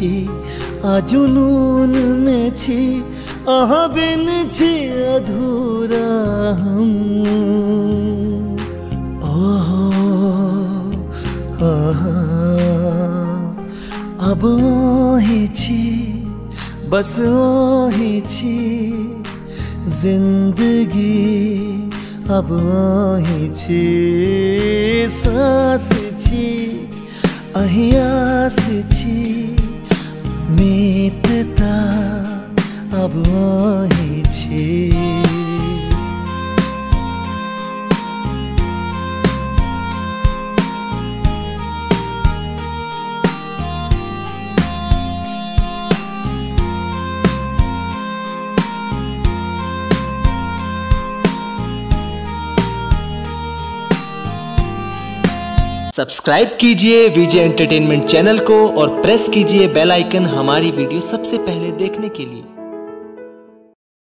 छी आ जुनून में छी अहाँ बिन छी अधूरा हम। अब वही छी बस वही छी जिंदगी अब वही छी सांस छी अहियास छी मित्रता अब वही छी। सब्सक्राइब कीजिए विजय एंटरटेनमेंट चैनल को और प्रेस कीजिए बेल आइकन हमारी वीडियो सबसे पहले देखने के लिए।